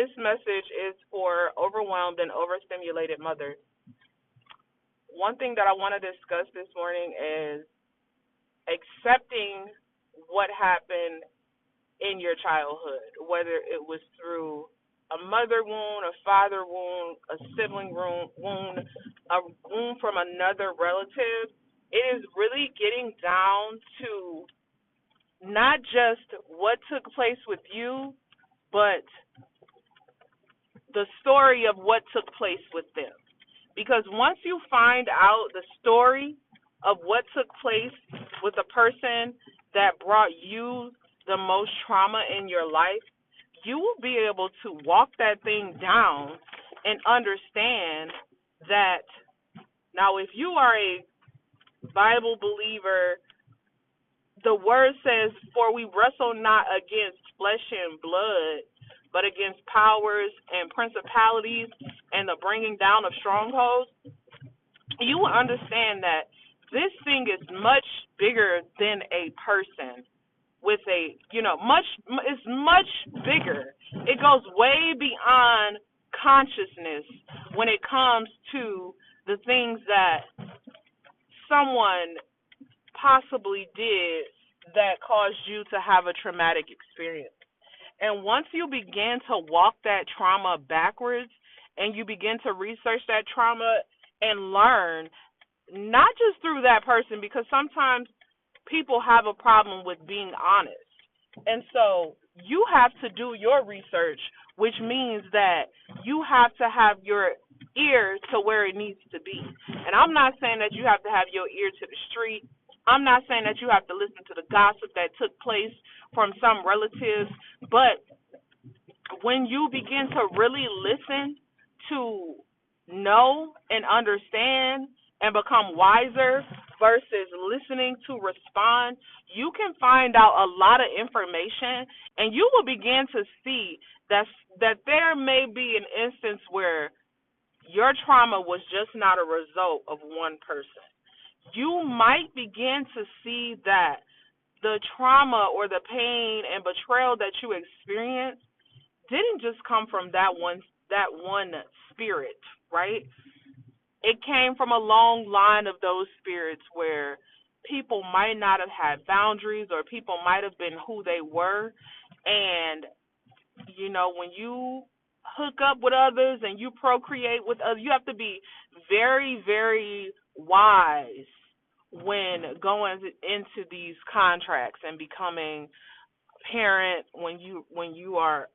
this message is for overwhelmed and overstimulated mothers. One thing that I want to discuss this morning is accepting what happened in your childhood, whether it was through a mother wound, a father wound, a sibling wound, a wound from another relative. It is really getting down to not just what took place with you, but the story of what took place with them. Because once you find out the story of what took place with the person that brought you the most trauma in your life, you will be able to walk that thing down and understand that now if you are a Bible believer, the word says, for we wrestle not against flesh and blood, but against powers and principalities and the bringing down of strongholds. You will understand that this thing is much bigger than a person with a, it's much bigger. It goes way beyond consciousness when it comes to the things that someone possibly did that caused you to have a traumatic experience. And once you begin to walk that trauma backwards and you begin to research that trauma and learn, not just through that person, because sometimes people have a problem with being honest. And so you have to do your research, which means that you have to have your ear to where it needs to be. And I'm not saying that you have to have your ear to the street. I'm not saying that you have to listen to the gossip that took place from some relatives, but when you begin to really listen to know and understand and become wiser versus listening to respond, you can find out a lot of information, and you will begin to see that there may be an instance where your trauma was just not a result of one person. You might begin to see that the trauma or the pain and betrayal that you experienced didn't just come from that one spirit, right? It came from a long line of those spirits where people might not have had boundaries, or people might have been who they were. And, when you hook up with others and you procreate with others, you have to be very, very wise when going into these contracts and becoming a parent when you are